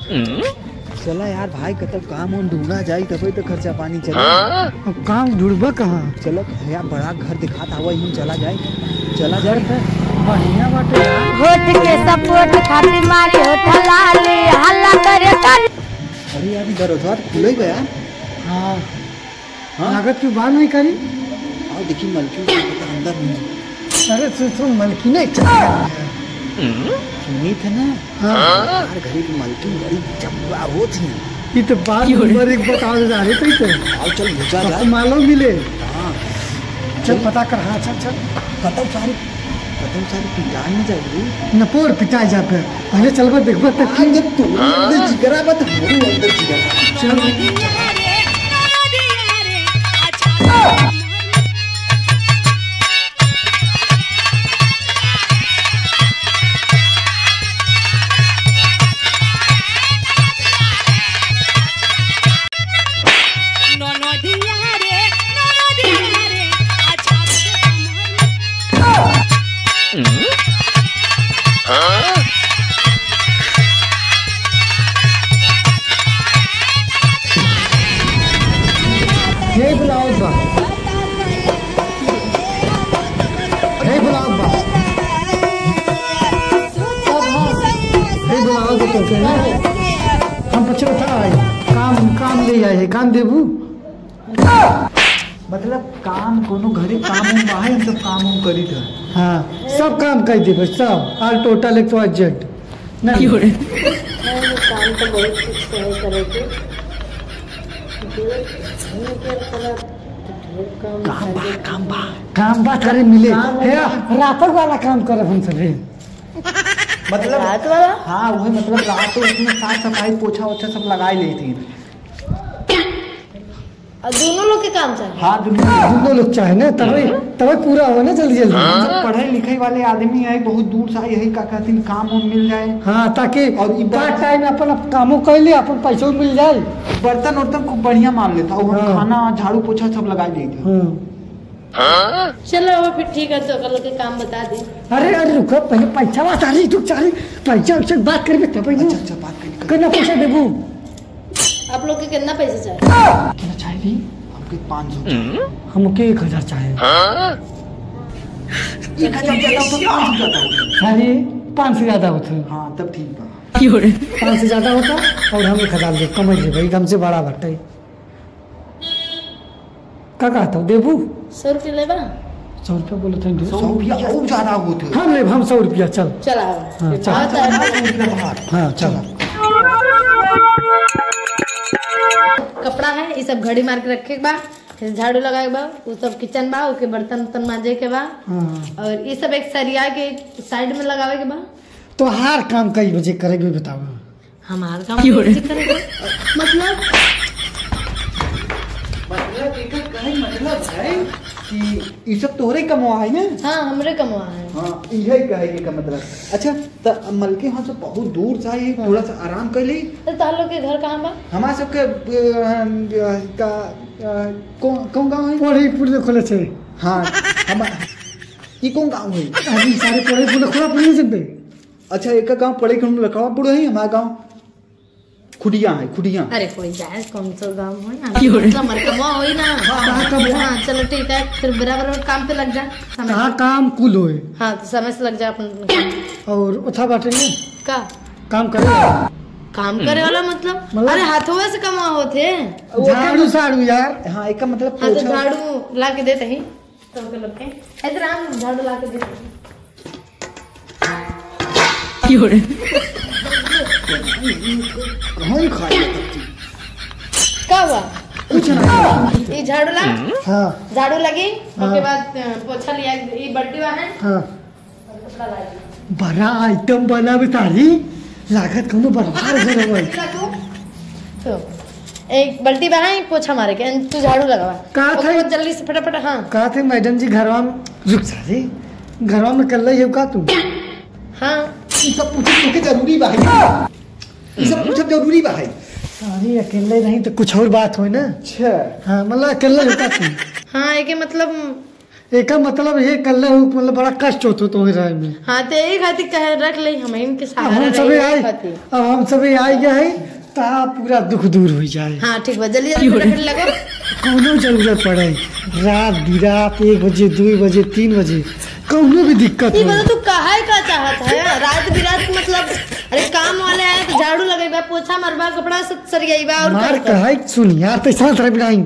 चला यार भाई कतब काम हम ढूंढा जाए तभी तो खर्चा पानी चला। अब काम ढूंढबा कहाँ? चलो यार बड़ा घर दिखाता हुआ यूं चला जाए बढ़िया बाटे यार। होठ के सपोर्ट खातिर मारी होठ लाले हल्ला करे कर। अरे यार दरवाजा खुले गया। हाँ लागत की बात नहीं करी। आओ देखिए मलकी अंदर नहीं। अरे तू मलकी नहीं चल सुनी थे ना। हाँ यार घरी की मलकी बड़ी जब्बा वो थी। ये तो बात नंबर एक बता जा रहे थे। आओ चल घुसा तो जाए मालूम मिले। हाँ चल पता कर। हाँ चल कतब सारी पिटाई में जाएगी। नपोर पिटाई जा पे पहले चल बा देखबा तब की जब तू अंदर जिगरा बत हम अंदर जिगरा चल। हम पछो था काम ले आए काम देबू। मतलब काम कोनो घरे काम हम है हम सब काम हम करी था। हाँ सब काम कर देबे सब ऑल टोटल एक प्रोजेक्ट नहीं काम तो बहुत कुछ करे के काम बात करे मिले रापक वाला काम कर हम सब मतलब रात वाला। हाँ वही मतलब रात तो उसमें साफ सफाई पोछा वोछा सब लगा ही ली थी। और दोनों लोग के काम चाहिए। हाँ दोनों लोग चाहे ना तभी पूरा हो ना जल्दी जल्दी। सब पढ़े लिखे वाले आदमी है बहुत दूर से यही का कहती काम उम मिल जाए। हाँ ताकि और पार्ट टाइम अपन कामों कर ले अपन पैसों मिल जाए। बर्तन वर्तन खूब बढ़िया मान लेता और हाँ। खाना झाड़ू पोछा सब लगा ली थी। चलो वो फिर ठीक है तो कल के काम बता दे। अरे रुको पहले पैसा बात आ रही तू चाहे पैसा उससे बात करबे तब अच्छा बात करी कितना पैसा देबू? आप लोग के कितना पैसा चाहिए? कितना चाहिए? हमके 500 हमके 1000 चाहिए। 1000 ज्यादा होता 500 ज्यादा होता। अरे 5 से ज्यादा होता। हाँ तब ठीक है। 5 से ज्यादा होता और हम 1000 दे कम दे भाई हमसे बड़ा बटे का कहता देबू? 100 रुपये लेबा? 100 रुपया बोले थे 100 रुपया और ज्यादा होते। हम ले हम 100 रुपया चल चला हाँ चल हाँ चल। कपड़ा है ये सब घड़ी मार के रखे के बा फिर झाड़ू लगाए के बा वो सब किचन बा ओके बर्तन उर्तन मांजे के बा और ये सब एक सरिया के साइड में लगावे के बा। तो हर काम कई बजे करेंगे बताओ? हमारा काम कैसे करेगा? मतलब मतलब है कि ये सब तोहरे कमवा है ना। हाँ हमरे कमवा है। हाँ यही कहेगी का मतलब। अच्छा तो मलके यहाँ से बहुत दूर जाए थोड़ा सा आराम कर ली। तो तार लोग के घर कहाँ बा? हमारे सबके कौन गाँव है? पढ़े पूरे खोले छे। हाँ हम ये कौन गाँव है? अभी सारे पढ़े पूरे खोला पढ़े सकते। अच्छा एक गाँव पढ़े लखड़ापुर है हमारा गाँव खुडिया है खुडिया। अरे कोई जाए कौन सा गाँव हो ना हमारे कमवा हो ना। हाँ चलो ठीक है फिर बराबर काम पे लग जा। कहाँ काम कुल होए। हाँ तो समय से लग जा अपन। और उठा बाटे में का काम करे काम करे वाला मतलब अरे हाथों से कमा होते झाड़ू साड़ू यार। हाँ एक मतलब हाँ तो झाड़ू ला के देते ही तो लोग के ऐसे राम झाड़ू ला के देते क्या हुआ? कुछ नहीं ये झाड़ू ला। हाँ झाड़ू लगी उसके बाद पोछा लिया ये बल्टी है। हाँ कपड़ा ला बड़ा आइटम बना बेतारी लागत कोनो बर्बाद करे तो एक बल्टी बहाई पोछा मारे के तू झाड़ू लगावा का था जल्दी से फटाफट। हाँ कहा थे मैडम जी घरवा में रुक जा घरवा में कर रही है का तू? हाँ ये सब पूछे तो जरूरी बा है। ये सब पूछे जरूरी बा है। सारी अकेले नहीं तो कुछ और बात हो ना। अच्छा हाँ मतलब अकेले होता तू। हाँ एक मतलब एक मतलब ये कर ले मतलब बड़ा कष्ट होता तो रहे में। हाँ तो यही खातिर कहे रख ले हम इनके अब सहारा हम सभी रही आए खातिर। अब हम सभी आए गए है ता पूरा दुख दूर हो जाए। हाँ ठीक बा जल्दी जल्दी फटाफट लगो। कौनो जरूरत पड़े रात बिरात 1 बजे 2 बजे 3 बजे कौनो भी दिक्कत ये हो। बता तू काहे का चाहत है रात बिरात मतलब अरे काम वाले आए तो झाड़ू लगेबा पोछा मरबा कपड़ा सब सरियाईबा और हमार कहे सुन यार तो साथ रह बिनाई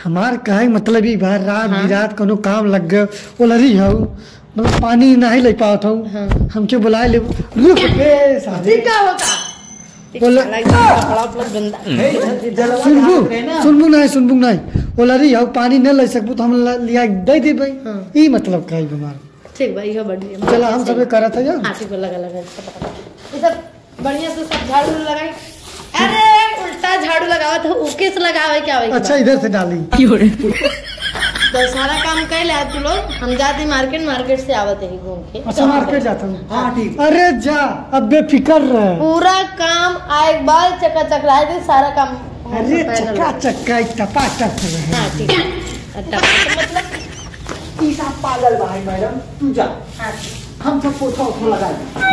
हमार कहे मतलब ही बाहर रात बिरात कोनो काम लग गए ओलरी हो मतलब पानी नहीं ले पावत हो हमके बुलाए ले रुक के सारे ठीक का होगा बोला कपड़ा उपड़ा गंदा सुनबू नहीं ओलरी हो पानी नहीं ले सकबू तो हम लिया दे देबे ई मतलब कहे बीमार ठीक भाई हो बढ़िया चला हम सबे करत है हाँ ठीक लगा लगा ये सब बढ़िया से सब झाड़ू लगाई। अरे उल्टा झाड़ू लगावा तो ऊके से लगावे क्या भाई। अच्छा इधर से डाली तो सारा काम कर ले तू लोग हम जाते मार्केट से आवत है घूम के। अच्छा मार्केट जाता हूँ। हाँ ठीक। अरे जा अब बेफिक्र रहे पूरा काम आए बाल चकाचक रहा है सारा काम। अरे चकाचक टपाटप रहे। हाँ ठीक है मतलब ईसा पागल भाई मैडम तू जा हम सब पोछा उठो लगा दे।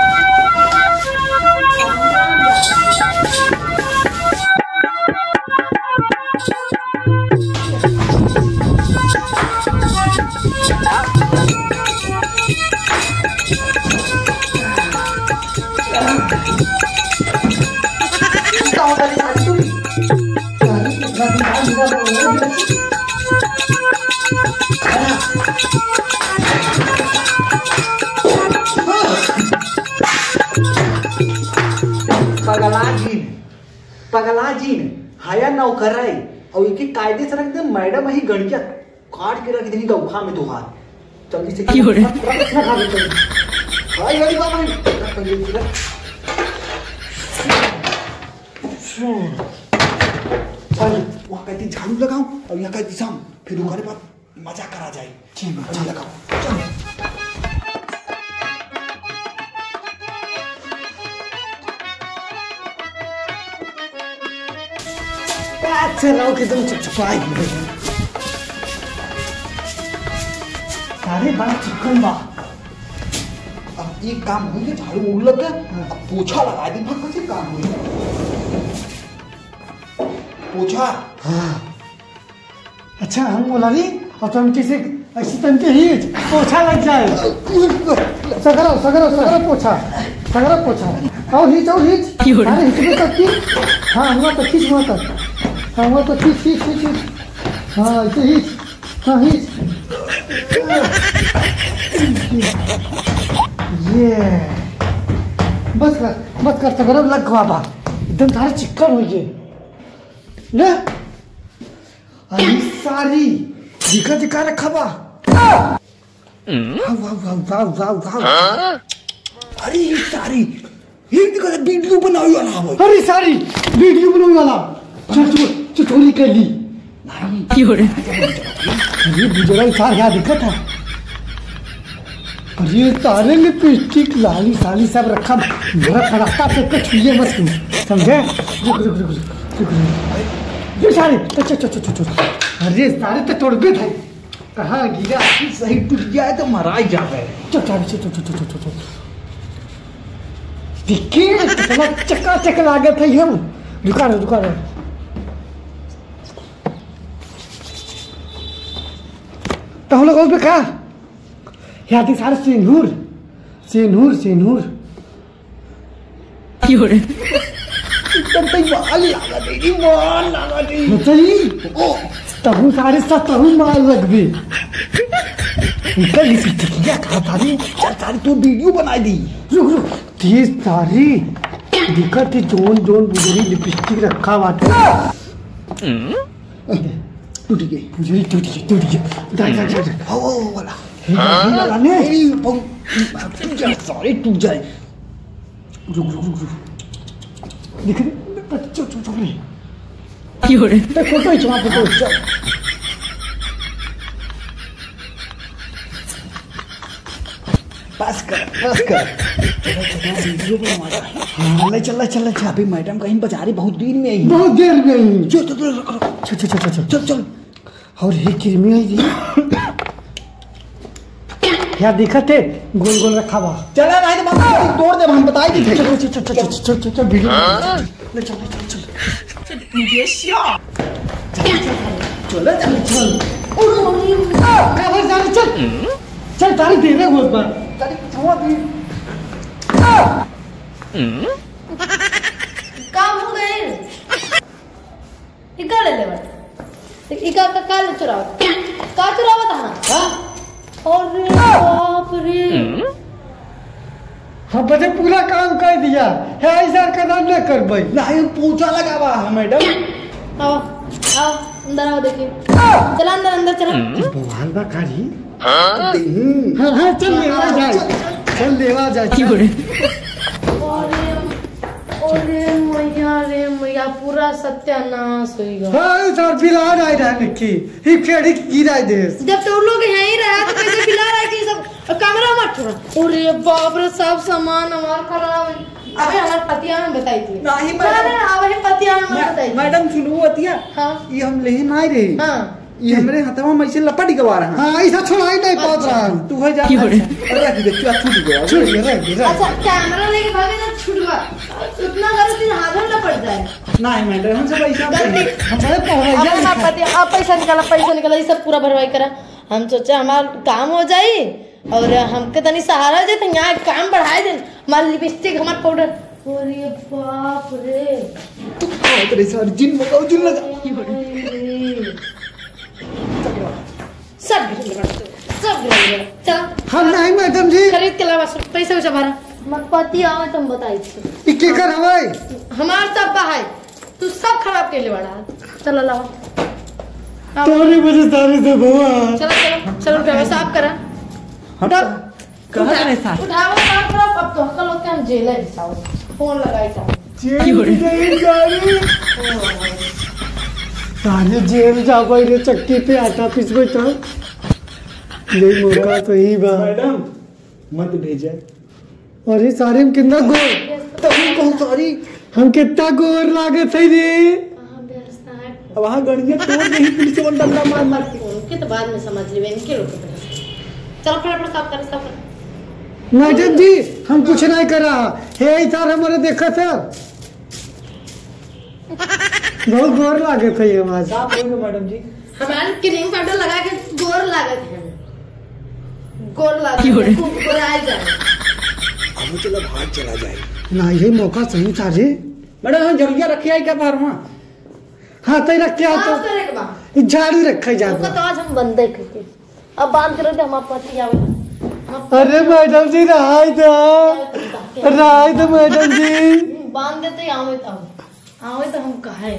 पगला जी हाया नौकर है और इनके कायदे से रख दे मैडम ही गणिया काट के रख देनी गौखा में तुहार जल्दी से क्यों रे खा देते हाय वाली बाबा वहाँ कहती झाड़ू लगाऊं और यहाँ कहती शाम फिर तुम्हारे पास मजा करा जाए। ठीक है अच्छा लगाओ चलो। अच्छा रहो कि तुम चुपचाई सारे बड़ा चिकन बा। अब एक काम हुई है झाड़ू उड़ लग गया अब पोछा लगा दी फिर कैसे काम हुई पोछा। हाँ अच्छा हम बोला नहीं और तुम किसी ऐसी तंके ही पोछा लग जाए। सगरा पोछा और हिच अरे हिच तक की हाँ हुआ तो खींच हुआ तक हाँ हुआ तो खींच हाँ इसे हिच हाँ हिच ये बस कर सगरा लग गवा बा एकदम सारे चिक्कन हो गए ना अरे सारी दिखा रखा बा। अरे सारी एक दिखा वीडियो बनाई वाला है। अरे सारी वीडियो बनाने वाला चल चोरी कर ली नहीं अरे बुजुर्ग सार क्या दिक्कत है। अरे सारे लिपस्टिक लाली साली सब रखा मेरा फटाका पे कुछ ये मत तुम समझे। रुक सारे अरे सारे तो तोड़ गए थे कहाँ गिरा सही टूट जाए तो मराई जावे। चल देखिए कितना चकाचक लागत है हम रुका रहे तो हम लोग पे कहा याद है सारे सेनूर क्यों रे एकदम तो माल लगा दे बताइए ओ तबू सारे तबू माल लग भी गली पिटिया कहा तारी सारी तो वीडियो बना दी। रुक तेज सारी दिक्कत है जोन बुजुरी लिपस्टिक रखा बाटे टूट गई बुजुरी टूट गई हो वाला लगाने सारे टूट जाए। रुक दिख बच्चों छोटे क्यों रे फोटो खिंचवा फोटो बस कर वीडियो बनवा हाँ चल अभी मैडम कहीं बाजारी बहुत देर में आई बहुत देर में आई चल और ये कृमि आई यहाँ दिखत है गोल गोल रखा हुआ। चला नहीं तो बाबा तोड़ दे, हम बताई दी थे। चल चल चल चल चल चल वीडियो ले चल चल चल चलो चल चल कवर चल चल चल तारी दे रहे बहुत बार तारी छुआ भी काम हो गए इका ले लेवा इका का ले चुराव का चुरावा था हां अरे बाप रे हम बजे पूरा काम कर दिया है ऐसा कदम न कर भाई नहीं पूछा लगावा है मैडम। आओ आओ अंदर आओ देखिए चला अंदर अंदर चला बवाल बा कारी नहीं हाँ हाँ चल लेवा जाए चल लेवा जाए की बोले अरे मैया पूरा सत्यानाश हो गया। हाँ सर बिलार आई रहा निक्की ही फेड़ी गिराई दे जब तो लोग यहीं रहा तो कैसे बिला रहा है कि सब कैमरा मत छोड़ा। अरे बाप रे सब सामान हमारा खराब है। अबे हमारे पतिया में बताई थी नहीं मैडम अबे पतिया में बताई थी मैडम सुनो अतिया हाँ ये हम ले नहीं रहे हाँ ये हमरे हाथवा में ऐसे लपट गवा रहा है। हाँ ऐसा छोड़ाई नहीं पहुंच रहा तू है जा अरे देखिए छूट गया छूट गया अच्छा कैमरा लेके भागे ना छूट गया इतना करो कि हाथ में पड़ जाए। नहीं मैडम हम सब ऐसा हमारे अब पहुंच हमारे पति अब पैसा निकाला ये सब पूरा भरवाई करा। हम सोचे हमारा काम हो जाए और हमके तनी सहारा दे तो यहाँ काम बढ़ाए दे हमारा लिपस्टिक हमारा पाउडर। अरे बाप रे तेरे सारे जिन लगाओ जिन लगा सब गिर चल हम नहीं मैडम जी खरीद के लावा पैसा वैसा भरा मत पति आओ तुम बताई थी इक्के कर हवाई हमार सब है तू सब खराब के लिए बड़ा चलो लाओ तोरी वजह सारे से हुआ चलो चलो चलो उठाओ साफ करा हम कहां गए साथ उठाओ साफ करो अब तो हकल लोग हम जेल है दिखाओ फोन लगाई था सारे जेल जा गए रे चक्की पे आटा पिसबे तो ले मौका तो ही बा मैडम मत भेजा और ये सारे में कितना गोर तभी कहूं सॉरी हम कितना गोर लागे थे रे कहां व्यवस्था है अब वहां गणिया तोड़ नहीं पुलिस को डंडा मार मार के उनके तो बाद में समझ लेवे इनके लोग चलो फटाफट साफ कर मैडम जी हम कुछ नहीं करा है इधर हमारे देखा था बहुत गोर लागे थे ये बात साफ होंगे मैडम जी। हमारे क्रीम पाउडर लगा के गोर लागत है गोर लागत खूब गोराई जाए अब चलो भाग चला जाए ना ये मौका सही था रे मैडम हम जल्दी रखे आई क्या बाहर वहां हाँ तो रख के आ साफ करे के बाद तो झाड़ू रखा जा उसका तो आज हम बंद करके अब बांध करो तो हमारे पति आवे अरे मैडम जी रहाई तो मैडम जी बांध देते आवे तो हम कहे